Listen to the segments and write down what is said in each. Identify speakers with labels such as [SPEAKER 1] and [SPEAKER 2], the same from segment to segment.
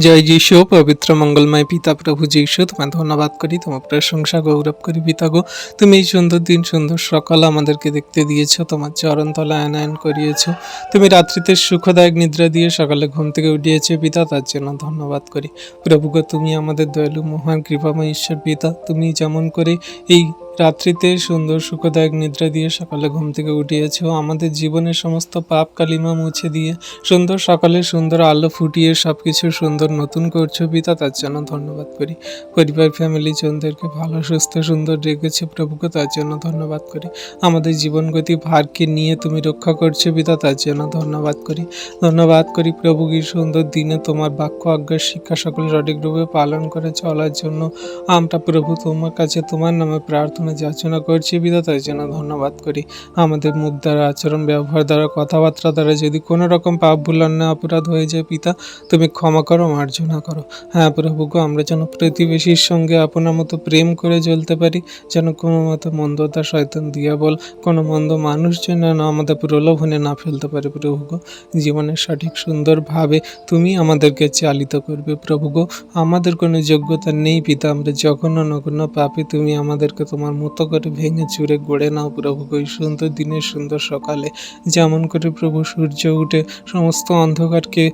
[SPEAKER 1] জয় যীশু। পবিত্র মঙ্গলময় পিতা প্রভু যীশু, তোমায় ধন্যবাদ করি, তোমার প্রশংসা গৌরব করি পিতা গো। তুমি এই সুন্দর দিন, সুন্দর সকাল আমাদেরকে দেখতে দিয়েছো, তোমার চরণ তলায় আনয়ন করিয়েছো। তুমি রাত্রিতে সুখদায়ক নিদ্রা দিয়ে সকালে ঘুম থেকে উঠিয়েছো পিতা, তার জন্য ধন্যবাদ করি প্রভু গো। তুমি আমাদের দয়ালু মহান কৃপাময় ঈশ্বর পিতা। তুমি যেমন করে এই রাত্রিতে সুন্দর সুখদায়ক নিদ্রা দিয়ে সকালে ঘুম থেকে উঠিয়েছো, আমাদের জীবনের সমস্ত পাপ কালিমা মুছে দিয়ে সুন্দর সকালে সুন্দর আলো ফুটিয়ে সব কিছু সুন্দর নতুন করছো পিতা, তার জন্য ধন্যবাদ করি। পরিবার ফ্যামিলি জনদেরকে ভালো সুস্থ সুন্দর রেখেছে প্রভুকে, তার জন্য ধন্যবাদ করি। আমাদের জীবনগতি ভারকে নিয়ে তুমি রক্ষা করছো পিতা, তার জন্য ধন্যবাদ করি। ধন্যবাদ করি প্রভু, কি সুন্দর দিনে তোমার বাক্য আজ্ঞার শিক্ষা সকল সঠিকরূপে পালন করে চলার জন্য আমরা প্রভু তোমার কাছে তোমার নামে প্রার্থনা যাচনা করছি পিতা, তার জন্য ধন্যবাদ করি। আমাদের মুখ দ্বারা, আচরণ ব্যবহার দ্বারা, কথাবার্তা দ্বারা যদি কোনো রকম পাপ ভুল অন্যায় অপরাধ হয়ে যায় পিতা, তুমি ক্ষমা করো, মার্জনা করো। হ্যাঁ প্রভু গো, আমরা যেন প্রতিবেশীর সঙ্গে আপনার মতো প্রেম করে চলতে পারি, যেন কোনো মতো মন্দতা শয়তান দিয়াবল কোনো মন্দ মানুষ যেন আমাদের প্রলোভনে না ফেলতে পারে প্রভু গো। জীবনের সঠিক সুন্দরভাবে তুমি আমাদেরকে চালিত করবে প্রভু গো। আমাদের কোনো যোগ্যতা নেই পিতা, আমরা জঘন্য নগণ্য পাপে, তুমি আমাদেরকে তোমার মতো করে ভেঙে চুরে গড়ে নাও প্রভু গো। এই সুন্দর দিনের সুন্দর সকালে যেমন করে প্রভু সূর্য উঠে সমস্ত অন্ধকারকে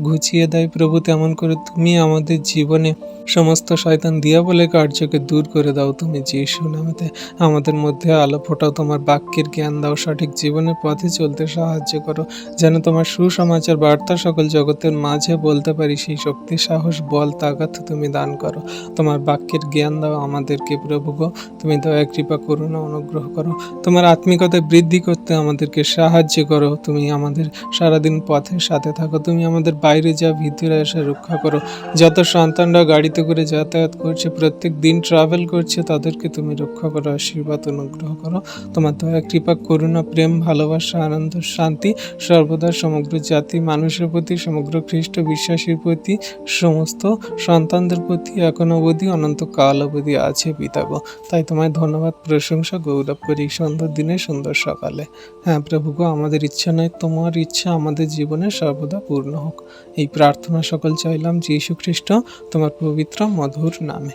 [SPEAKER 1] ঘুচিয়ে দেয় প্রভু, তেমন করে তুমি আমাদের জীবনে সমস্ত শয়তান দিয়াবলে কার্যকে দূর করে দাও তুমি যীশু নামেতে। আমাদের মধ্যে আলো ফোটাও, তোমার বাক্যের জ্ঞান দাও, সঠিক জীবনের পথে চলতে সাহায্য করো, যেন তোমার সুসমাচার বার্তা সকল জগতের মাঝে বলতে পারি, সেই শক্তি সাহস বল তাগাত তুমি দান করো। তোমার বাক্যের জ্ঞান দাও আমাদেরকে প্রভু গো। তুমি দয়া কৃপা করুণা অনুগ্রহ করো, তোমার আত্মিকতা বৃদ্ধি করতে আমাদেরকে সাহায্য করো। তুমি আমাদের সারাদিন পথের সাথে থাকো, তুমি আমাদের বাইরে যা ভিতরে এসে রক্ষা করো। যত সন্তানরা গাড়িতে করে যাতায়াত করছে, প্রত্যেক দিন ট্রাভেল করছে, তাদেরকে তুমি রক্ষা করো, আশীর্বাদ অনুগ্রহ করো। তোমার দয়া কৃপা করুণা প্রেম ভালোবাসা আনন্দ শান্তি সর্বদা সমগ্র জাতি মানুষের প্রতি, সমগ্র খ্রিস্ট বিশ্বাসীর প্রতি, সমস্ত সন্তানদের প্রতি এখন অবধি অনন্ত কাল অবধি আছে পিতা গো। তাই তোমায় ধন্যবাদ প্রশংসা গৌরব করি এই সুন্দর দিনে সুন্দর সকালে। হ্যাঁ প্রভু গো, আমাদের ইচ্ছা নয়, তোমার ইচ্ছা আমাদের জীবনে সর্বদা পূর্ণ হোক। এই প্রার্থনা সকল চাইলাম যীশু খ্রিস্ট তোমার পবিত্র মধুর নামে,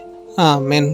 [SPEAKER 1] আমেন।